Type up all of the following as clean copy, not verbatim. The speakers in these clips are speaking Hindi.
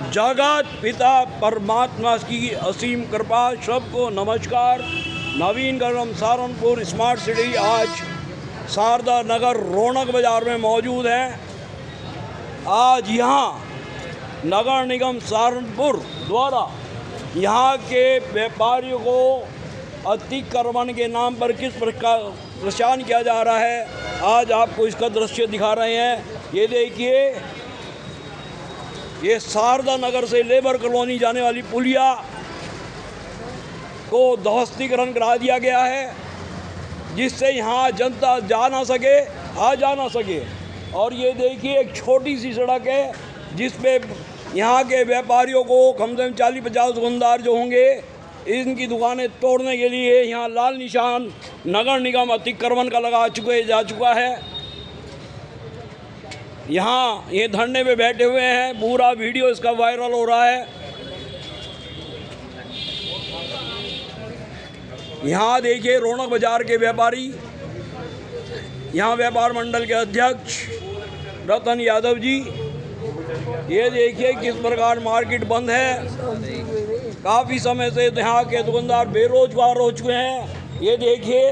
जगत पिता परमात्मा की असीम कृपा। सबको नमस्कार। नवीनगरम सहारनपुर स्मार्ट सिटी आज शारदा नगर रौनक बाज़ार में मौजूद है। आज यहाँ नगर निगम सहारनपुर द्वारा यहाँ के व्यापारियों को अतिक्रमण के नाम पर किस प्रकार परेशान किया जा रहा है, आज आपको इसका दृश्य दिखा रहे हैं। ये देखिए, ये शारदा नगर से लेबर कॉलोनी जाने वाली पुलिया को ध्वस्तीकरण करा दिया गया है, जिससे यहाँ जनता जा ना सके, आ जा ना सके। और ये देखिए, एक छोटी सी सड़क है जिस पे यहाँ के व्यापारियों को कम से कम 40-50 दुकानदार जो होंगे, इनकी दुकानें तोड़ने के लिए यहाँ लाल निशान नगर निगम अतिक्रमण का जा चुका है। यहाँ ये धरने पे बैठे हुए हैं, पूरा वीडियो इसका वायरल हो रहा है। यहाँ देखिए रौनक बाजार के व्यापारी, यहाँ व्यापार मंडल के अध्यक्ष रतन यादव जी, ये देखिए किस प्रकार मार्केट बंद है। काफ़ी समय से यहाँ के दुकानदार बेरोजगार हो चुके हैं। ये देखिए,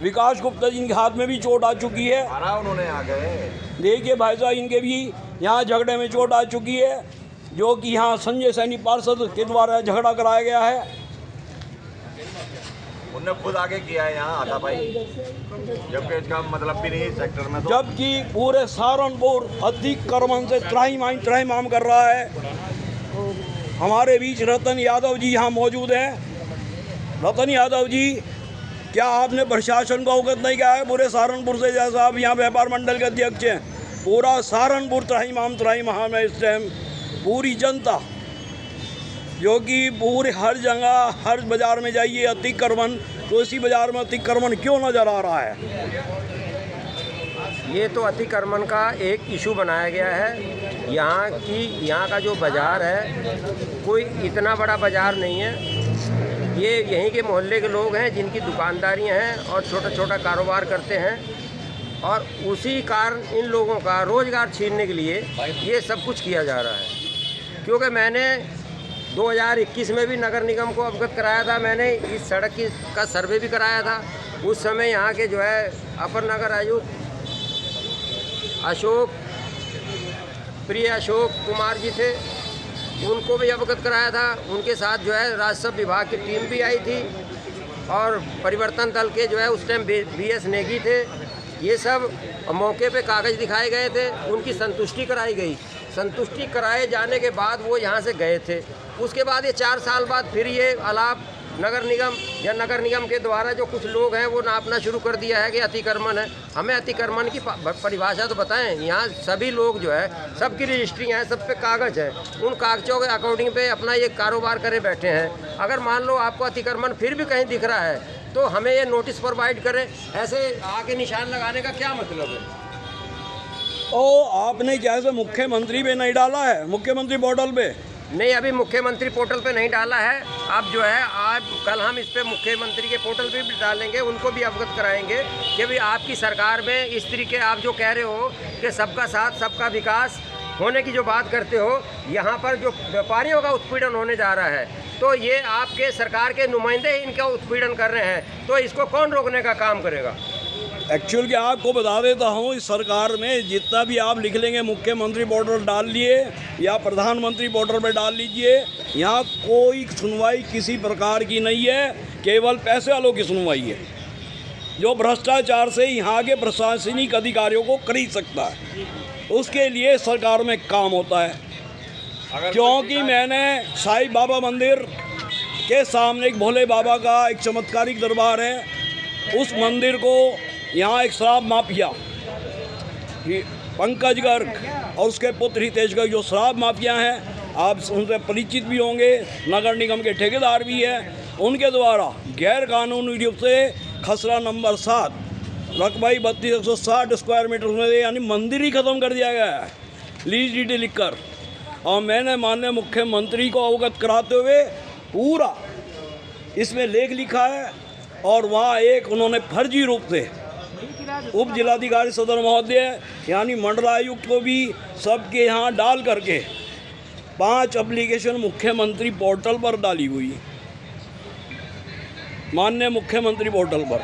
विकास गुप्ता जी के हाथ में भी चोट आ चुकी है। उन्होंने आ गए, देखिए भाई साहब, इनके भी यहाँ झगड़े में चोट आ चुकी है, जो कि यहाँ संजय सैनी पार्षद के द्वारा झगड़ा कराया गया है। उनने खुद आगे किया है यहाँ हाथापाई, जबकि इसका मतलब भी नहीं सेक्टर में। जबकि पूरे सहारनपुर अतिक्रमण से त्राहिमाम कर रहा है। हमारे बीच रतन यादव जी यहाँ मौजूद हैं। रतन यादव जी, क्या आपने प्रशासन को अवगत नहीं किया है? पूरे सहारनपुर से, जैसा आप यहाँ व्यापार मंडल के अध्यक्ष हैं, पूरा सहारनपुर त्राहिमाम है इस टाइम। पूरी जनता जो कि पूरे हर जगह हर बाज़ार में जाइए अतिक्रमण, तो इसी बाज़ार में अतिक्रमण क्यों नज़र आ रहा है? ये तो अतिक्रमण का एक इशू बनाया गया है। यहाँ का जो बाज़ार है, कोई इतना बड़ा बाज़ार नहीं है। ये यहीं के मोहल्ले के लोग हैं जिनकी दुकानदारियां हैं और छोटा छोटा कारोबार करते हैं, और उसी कारण इन लोगों का रोज़गार छीनने के लिए ये सब कुछ किया जा रहा है। क्योंकि मैंने 2021 में भी नगर निगम को अवगत कराया था, मैंने इस सड़क का सर्वे भी कराया था। उस समय यहाँ के जो है अपर नगर आयुक्त अशोक कुमार जी थे, उनको भी अवगत कराया था। उनके साथ जो है राजस्व विभाग की टीम भी आई थी, और परिवर्तन दल के जो है उस टाइम BS नेगी थे। ये सब मौके पे कागज़ दिखाए गए थे, उनकी संतुष्टि कराई गई। संतुष्टि कराए जाने के बाद वो यहाँ से गए थे। उसके बाद ये 4 साल बाद फिर ये अलाप नगर निगम के द्वारा जो कुछ लोग हैं वो नापना शुरू कर दिया है कि अतिक्रमण है। हमें अतिक्रमण की परिभाषा तो बताएं। यहाँ सभी लोग जो है, सबकी रजिस्ट्री है, सब पे कागज़ है, उन कागज़ों के अकॉर्डिंग पे अपना ये कारोबार करे बैठे हैं। अगर मान लो आपको अतिक्रमण फिर भी कहीं दिख रहा है, तो हमें ये नोटिस प्रोवाइड करें। ऐसे आके निशान लगाने का क्या मतलब है? आपने क्या से मुख्यमंत्री पे नहीं डाला है? मुख्यमंत्री पोर्टल पे नहीं, अभी मुख्यमंत्री पोर्टल पे नहीं डाला है। अब जो है आज कल हम इस पे मुख्यमंत्री के पोर्टल पे भी डालेंगे, उनको भी अवगत कराएंगे कि भाई आपकी सरकार में इस तरीके आप जो कह रहे हो कि सबका साथ सबका विकास होने की जो बात करते हो, यहाँ पर जो व्यापारियों का उत्पीड़न होने जा रहा है, तो ये आपके सरकार के नुमाइंदे ही इनका उत्पीड़न कर रहे हैं, तो इसको कौन रोकने का काम करेगा? एक्चुअल कि आपको बता देता हूँ, इस सरकार में जितना भी आप लिख लेंगे मुख्यमंत्री पोर्टल डाल लिए या प्रधानमंत्री पोर्टल पर डाल लीजिए, यहाँ कोई सुनवाई किसी प्रकार की नहीं है, केवल पैसे वालों की सुनवाई है, जो भ्रष्टाचार से यहाँ के प्रशासनिक अधिकारियों को खरीद सकता है। उसके लिए सरकार में काम होता है। क्योंकि मैंने साईं बाबा मंदिर के सामने एक भोले बाबा का एक चमत्कारिक दरबार है, उस मंदिर को यहाँ एक शराब माफिया पंकज गर्ग और उसके पुत्र हितेश गर्ग, जो शराब माफिया हैं, आप उनसे परिचित भी होंगे, नगर निगम के ठेकेदार भी हैं, उनके द्वारा गैर कानूनी रूप से खसरा नंबर 7 रकबाई 3260 स्क्वायर मीटर में, यानी मंदिर ही ख़त्म कर दिया गया है लीज डीडी लिखकर। और मैंने माननीय मुख्यमंत्री को अवगत कराते हुए पूरा इसमें लेख लिखा है, और वहाँ एक उन्होंने फर्जी रूप से उप जिलाधिकारी सदर महोदय यानी मंडलायुक्त को भी सबके यहाँ डाल करके 5 एप्लीकेशन मुख्यमंत्री पोर्टल पर डाली हुई है, माननीय मुख्यमंत्री पोर्टल पर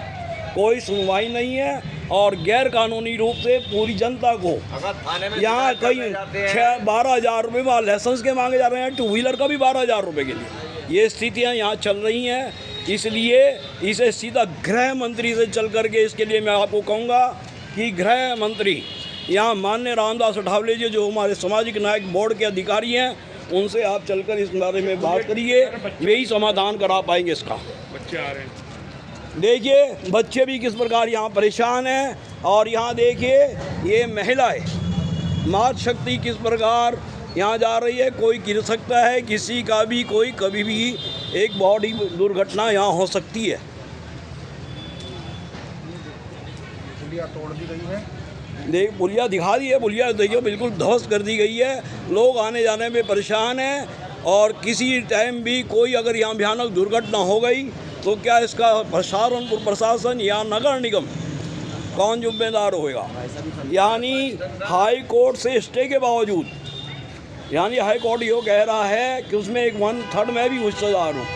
कोई सुनवाई नहीं है और गैर कानूनी रूप से पूरी जनता को अगर थाने में यहाँ शिकायत कई करने जाते हैं 12,000 रुपये वहाँ लाइसेंस के मांगे जा रहे हैं, 2 व्हीलर का भी 12,000 रुपये के लिए। ये स्थितियाँ यहाँ चल रही हैं, इसलिए इसे सीधा गृह मंत्री से चल करके इसके लिए मैं आपको कहूँगा कि गृह मंत्री यहाँ माननीय रामदास अठावले जी जो हमारे सामाजिक न्याय बोर्ड के अधिकारी हैं, उनसे आप चलकर इस बारे में बात करिए, वे ही समाधान करा पाएंगे इसका। बच्चे आ रहे हैं, देखिए बच्चे भी किस प्रकार यहाँ परेशान हैं, और यहाँ देखिए ये महिलाएं मातृशक्ति किस प्रकार यहाँ जा रही है, कोई गिर सकता है, किसी का भी कोई कभी भी एक बॉडी दुर्घटना यहाँ हो सकती है। पुलिया तोड़ दी गई है, देख पुलिया दिखा दी है, पुलिया देखिए बिल्कुल ध्वस्त कर दी गई है, लोग आने जाने में परेशान हैं, और किसी टाइम भी कोई अगर यहाँ भयानक दुर्घटना हो गई तो क्या इसका सहारनपुर प्रशासन या नगर निगम कौन जिम्मेदार होगा। यानी हाई कोर्ट से स्टे के बावजूद, यानी हाई कोर्ट ये कह रहा है कि उसमें 1/3 मैं भी हिस्सेदार हूँ,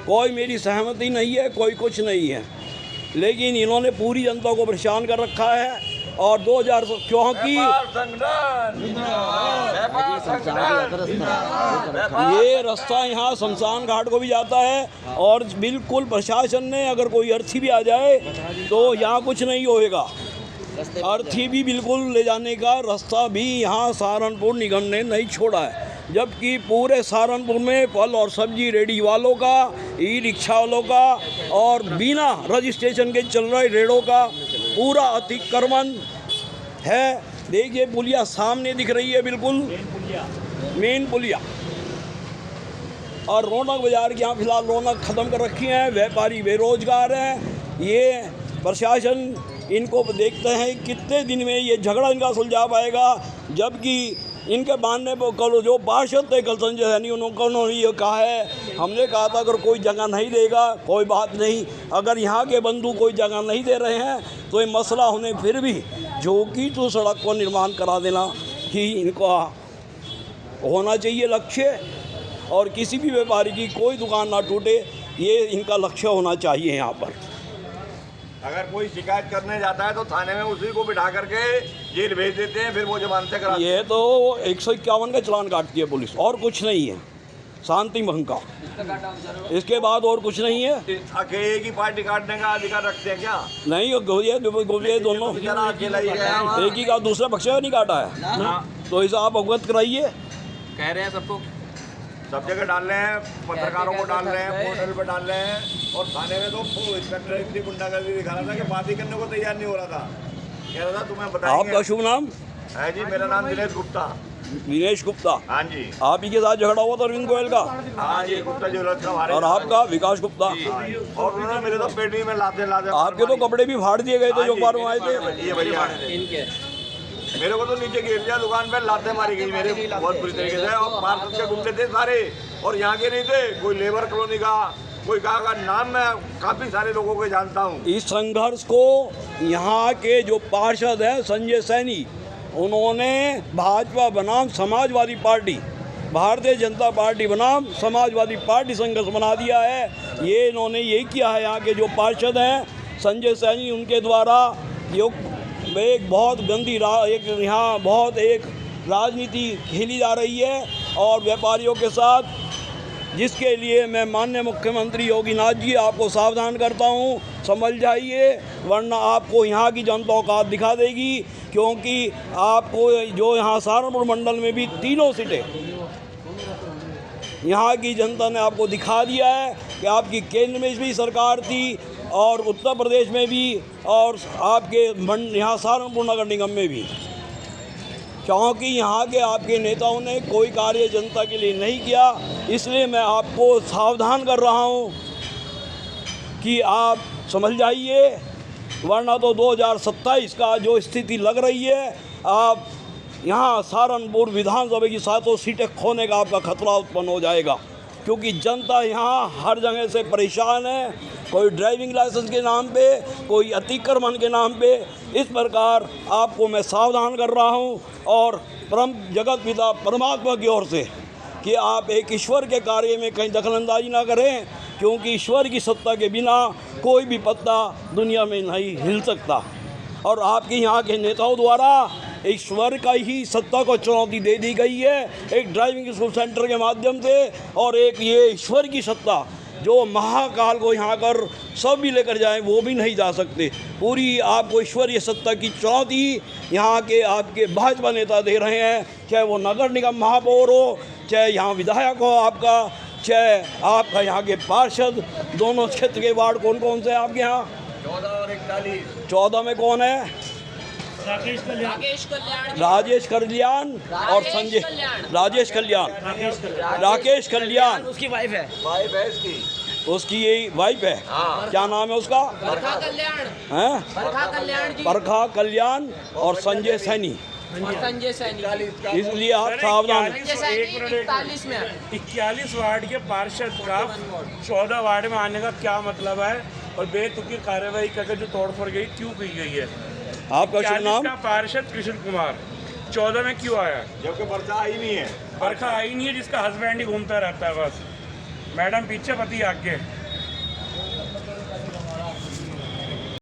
कोई मेरी सहमति नहीं है, कोई कुछ नहीं है, लेकिन इन्होंने पूरी जनता को परेशान कर रखा है। और 2000 क्योंकि ये रास्ता यहाँ शमशान घाट को भी जाता है, और बिल्कुल प्रशासन ने अगर कोई अर्थी भी आ जाए तो यहाँ कुछ नहीं होएगा। अर्थी भी बिल्कुल ले जाने का रास्ता भी यहाँ सहारनपुर निगम ने नहीं छोड़ा है, जबकि पूरे सहारनपुर में फल और सब्जी रेडी वालों का, ई रिक्शा वालों का और बिना रजिस्ट्रेशन के चल रहे रेड़ों का पूरा अतिक्रमण है। देखिए पुलिया सामने दिख रही है, बिल्कुल मेन पुलिया। और रौनक बाजार की यहाँ फिलहाल रौनक ख़त्म कर रखी है, व्यापारी बेरोजगार हैं। ये प्रशासन इनको देखते हैं कितने दिन में ये झगड़ा इनका सुलझा पाएगा, जबकि इनके मानने पर कल जो पार्षद थे कल संजय सैनी उन्होंने ये कहा है, हमने कहा था अगर कोई जगह नहीं देगा कोई बात नहीं, अगर यहाँ के बंधु कोई जगह नहीं दे रहे हैं तो ये मसला होने फिर भी झोंकी तो सड़क को निर्माण करा देना ही इनका होना चाहिए लक्ष्य, और किसी भी व्यापारी की कोई दुकान ना टूटे, ये इनका लक्ष्य होना चाहिए यहाँ पर। अगर कोई शिकायत करने जाता है तो थाने में उसी को बिठा करके जेल भेज देते हैं, फिर वो जमानतें करा। ये तो 151 का चालान काटती है पुलिस, और कुछ नहीं है, शांति भंग का, इसके बाद और कुछ नहीं है। अकेले की पार्टी काटने का अधिकार रखते हैं क्या? नहीं, ये दोनों अकेला ही है, एक ही का, दूसरा पक्ष का नहीं काटा है, तो इसे आप अवगत कराइए। कह रहे हैं सबको, सब जगह डाल रहे हैं, पत्रकारों को डाल रहे हैं, पोर्टल पर डाल रहे हैं, और थाने में तो इंस्पेक्टर इतनी गुंडागर्दी दिखा रहा था कि बात ही करने को तैयार नहीं हो रहा था। कह रहा था तुम्हें बताएंगे। आपका शुभ नाम? है जी, मेरा नाम दिनेश गुप्ता। दिनेश गुप्ता। हाँ जी। आप ही के साथ झगड़ा हुआ था अरविंद गोयल का? हाँ जी, गुप्ता ज्वेलर्स का हमारे। और आपका? विकास गुप्ता। और उन्होंने मेरे तो पेटी में लाते आपके तो कपड़े भी फाड़ दिए गए थे जो बार आए थे। ये भैया मेरे को तो नीचे गिर दिया, दुकान पे लाते मारी गई मेरे बहुत बुरी तरीके से, और पार्षद के गुंडे थे सारे, और यहाँ के नहीं थे, कोई लेबर कॉलोनी का, कोई कहा का नाम मैं काफ़ी सारे लोगों को जानता हूँ। इस संघर्ष को यहाँ के जो पार्षद हैं संजय सैनी, उन्होंने भाजपा बनाम समाजवादी पार्टी, भारतीय जनता पार्टी बनाम समाजवादी पार्टी संघर्ष बना दिया है। ये इन्होंने यही किया है। यहाँ के जो पार्षद हैं संजय सैनी, उनके द्वारा जो एक बहुत गंदी यहाँ बहुत एक राजनीति खेली जा रही है, और व्यापारियों के साथ, जिसके लिए मैं माननीय मुख्यमंत्री योगी नाथ जी आपको सावधान करता हूँ, समझ जाइए, वरना आपको यहाँ की जनता औकात दिखा देगी। क्योंकि आपको जो यहाँ सहारनपुर मंडल में भी 3 सीटें यहाँ की जनता ने आपको दिखा दिया है कि आपकी केंद्र में भी सरकार थी, और उत्तर प्रदेश में भी, और आपके यहाँ सहारनपुर नगर निगम में भी, क्योंकि यहाँ के आपके नेताओं ने कोई कार्य जनता के लिए नहीं किया। इसलिए मैं आपको सावधान कर रहा हूँ कि आप समझ जाइए, वरना तो 2027 का जो स्थिति लग रही है, आप यहाँ सहारनपुर विधानसभा की 7 सीटें खोने का आपका खतरा उत्पन्न हो जाएगा, क्योंकि जनता यहाँ हर जगह से परेशान है। कोई ड्राइविंग लाइसेंस के नाम पे, कोई अतिक्रमण के नाम पे। इस प्रकार आपको मैं सावधान कर रहा हूँ, और परम जगत पिता परमात्मा की ओर से कि आप एक ईश्वर के कार्य में कहीं दखलंदाजी ना करें, क्योंकि ईश्वर की सत्ता के बिना कोई भी पत्ता दुनिया में नहीं हिल सकता। और आपके यहाँ के नेताओं द्वारा ईश्वर का ही सत्ता को चुनौती दे दी गई है, एक ड्राइविंग स्कूल सेंटर के माध्यम से, और एक ये ईश्वर की सत्ता जो महाकाल को यहाँ कर सब भी लेकर जाएं वो भी नहीं जा सकते। पूरी आपको ईश्वरीय सत्ता की चुनौती यहाँ के आपके भाजपा नेता दे रहे हैं, चाहे वो नगर निगम महापौर हो, चाहे यहाँ विधायक हो आपका, चाहे आपका यहाँ के पार्षद। दोनों क्षेत्र के वार्ड कौन कौन से हैं आपके यहाँ? 14 और 41। 14 में कौन है? राकेश कल्याण, राजेश कल्याण और संजय राजेश कल्याण, राकेश कल्याण उसकी वाइफ है। वाइफ है इसकी। उसकी यही वाइफ है। हाँ। क्या नाम है उसका? बरखा कल्याण, हैं? बरखा कल्याण जी बरखा कल्याण और संजय सैनी। और संजय सैनी। इसलिए आप सावधान। संजय सैनी 41 में है। 41 वार्ड के पार्षद का 14 वार्ड में आने का क्या मतलब है, और बेतुकी कार्रवाई करके जो तोड़फोड़ गई क्यों की गई है? आपका शुभ 41 नाम? का पार्षद कृष्ण कुमार 14 में क्यों आया? जबकि पर्चा आई नहीं है। बरखा आई नहीं है, जिसका हस्बैंड ही घूमता रहता है बस। मैडम पीछे, पति आगे।